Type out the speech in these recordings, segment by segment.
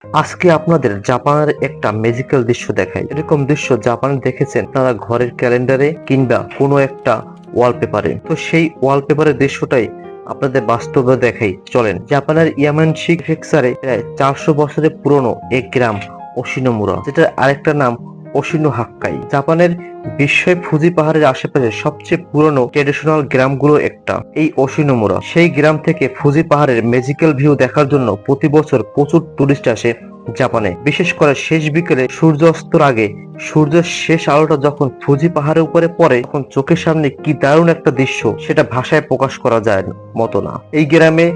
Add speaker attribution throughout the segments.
Speaker 1: আজকে আপনাদের জাপানের একটা ম্যাজিক্যাল দৃশ্য দেখাই। এরকম দৃশ্য জাপানে দেখেছেন তারা ঘরের ক্যালেন্ডারে কিংবা কোনো একটা ওয়ালপেপারে। তো সেই ওয়ালপেপারের দৃশ্যটাই আপনাদের বাস্তবে দেখাই, চলেন। জাপানের ইয়ামানশি প্রিফেকচারে প্রায় 400 বছরের পুরনো এক গ্রাম ওশিনোমুরা, যেটার আরেকটা নাম ওশিনো হাক্কাই। জাপানের বিস্ময় ফুজি পাহাড়ের আশেপাশে সবচেয়ে পুরনো ট্রেডিশনাল গ্রামগুলো একটা এই ওশিনোমুরা। সেই গ্রাম থেকে ফুজি পাহাড়ের ম্যাজিক্যাল ভিউ দেখার জন্য প্রতি বছর প্রচুর টুরিস্ট আসে জাপানে। বিশেষ করে শেষ বিকেলে সূর্যাস্তর আগে সূর্যের শেষ আলোটা যখন ফুজি পাহাড়ের উপরে পড়ে, তখন চোখের সামনে কি দারুণ একটা দৃশ্য, সেটা ভাষায় প্রকাশ করা যায় মতো না। এই গ্রামে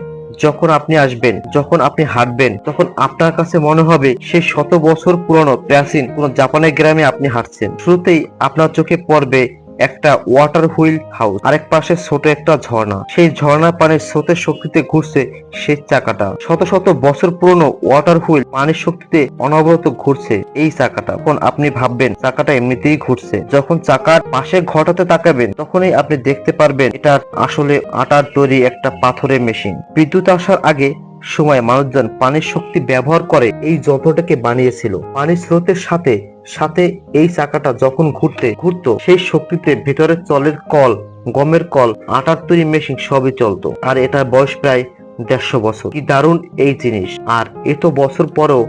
Speaker 1: যখন আপনি আসবেন, যখন আপনি হাঁটবেন, তখন আপনার কাছে মনে হবে সেই শত বছর পুরনো প্রাচীন কোন জাপানের গ্রামে আপনি হাঁটছেন। শুরুতেই আপনার চোখে পড়বে একটা ওয়াটার হুইল হাউস, আরেক পাশে ছোট একটা ঝর্ণা। সেই ঝর্ণার পানির স্রোতের শক্তিতে ঘুরছে সেই চাকাটা। শত শত বছর পুরনো ওয়াটার হুইল পানির শক্তিতে অনবরত ঘুরছে এই চাকাটা। তখন আপনি ভাববেন চাকাটা এমনিতেই ঘুরছে। যখন চাকার পাশে ঘটাতে তাকাবেন, তখনই আপনি দেখতে পারবেন এটা আসলে আটার তৈরি একটা পাথরের মেশিন। বিদ্যুৎ আসার আগে সময় মানুষজন পানির শক্তি ব্যবহার করে এই যন্ত্রটাকে বানিয়েছিল। পানির স্রোতের সাথে সাথে এই চাকাটা যখন ঘুরতো সেই শক্তিতে ভেতরের চলের কল, গমের কল, আটার তৈরি মেশিন সবই চলতো। আর এটার বয়স প্রায় 150 বছর। কি দারুণ এই জিনিস! আর এত বছর পরেও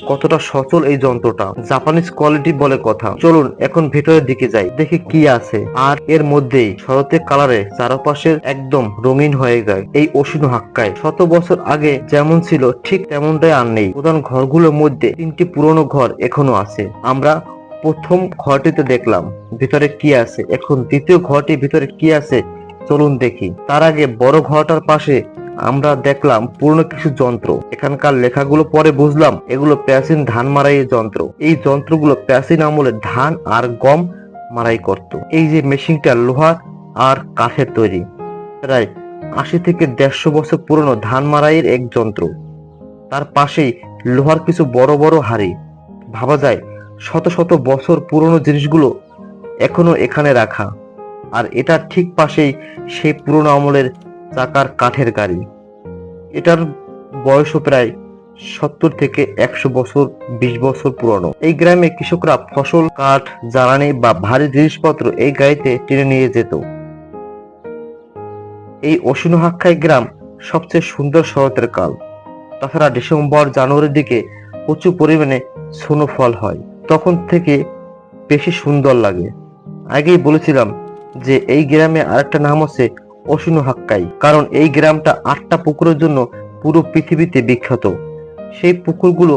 Speaker 1: কতটা সচল এই যন্ত্রটা, জাপানিজ কোয়ালিটি বলে কথা। চলুন এখন ভেতরের দিকে যাই, দেখি কি আছে। আর এর মধ্যেই শরতের কালারে চারপাশের একদম রঙিন হয়ে যায় এই ওশিনো হাক্কায়। শত বছর আগে যেমন ছিল ঠিক তেমনটাই আর নেই। প্রধান ঘরগুলোর মধ্যে 3টি পুরনো ঘর এখনো আছে। আমরা প্রথম ঘরটিতে দেখলাম ভিতরে কি আছে, এখন দ্বিতীয় ঘরটির ভিতরে কি আছে চলুন দেখি। তার আগে বড় ঘরটার পাশে আমরা দেখলাম পুরনো কিছু যন্ত্র। এখানকার লেখাগুলো পরে বুঝলাম এগুলো প্রাচীন ধান মারাইয়ের যন্ত্র। এই যন্ত্রগুলো প্রাচীন আমলে ধান আর গম মারাই করত। এই যে মেশিনটা লোহা আর কাঠের তৈরি, প্রায় 80 থেকে 150 বছর পুরনো ধান মারাইয়ের এক যন্ত্র। তার পাশেই লোহার কিছু বড় বড় হাড়ি। ভাবা যায় শত শত বছর পুরনো জিনিসগুলো এখনো এখানে রাখা। আর এটার ঠিক পাশেই সেই পুরনো আমলের চাকার কাঠের গাড়ি। এটার বয়সও প্রায় 70 থেকে 100 বছর, 20 বছর পুরনো। এই গ্রামে কৃষকরা ফসল, কাঠ, জ্বালানি বা ভারী জিনিসপত্র এই গাড়িতে টেনে নিয়ে যেত। এই ওশিনো হাক্কাই গ্রাম সবচেয়ে সুন্দর শরতের কাল। তাছাড়া ডিসেম্বর জানুয়ারির দিকে প্রচুর পরিমাণে স্নোফল হয়, তখন থেকে বেশি সুন্দর লাগে। আগেই বলেছিলাম যে এই গ্রামে আরেকটা নাম আছে ওশিনো হাক্কাই, কারণ এই গ্রামটা 8টা পুকুরের জন্য পুরো পৃথিবীতে বিখ্যাত। সেই পুকুরগুলো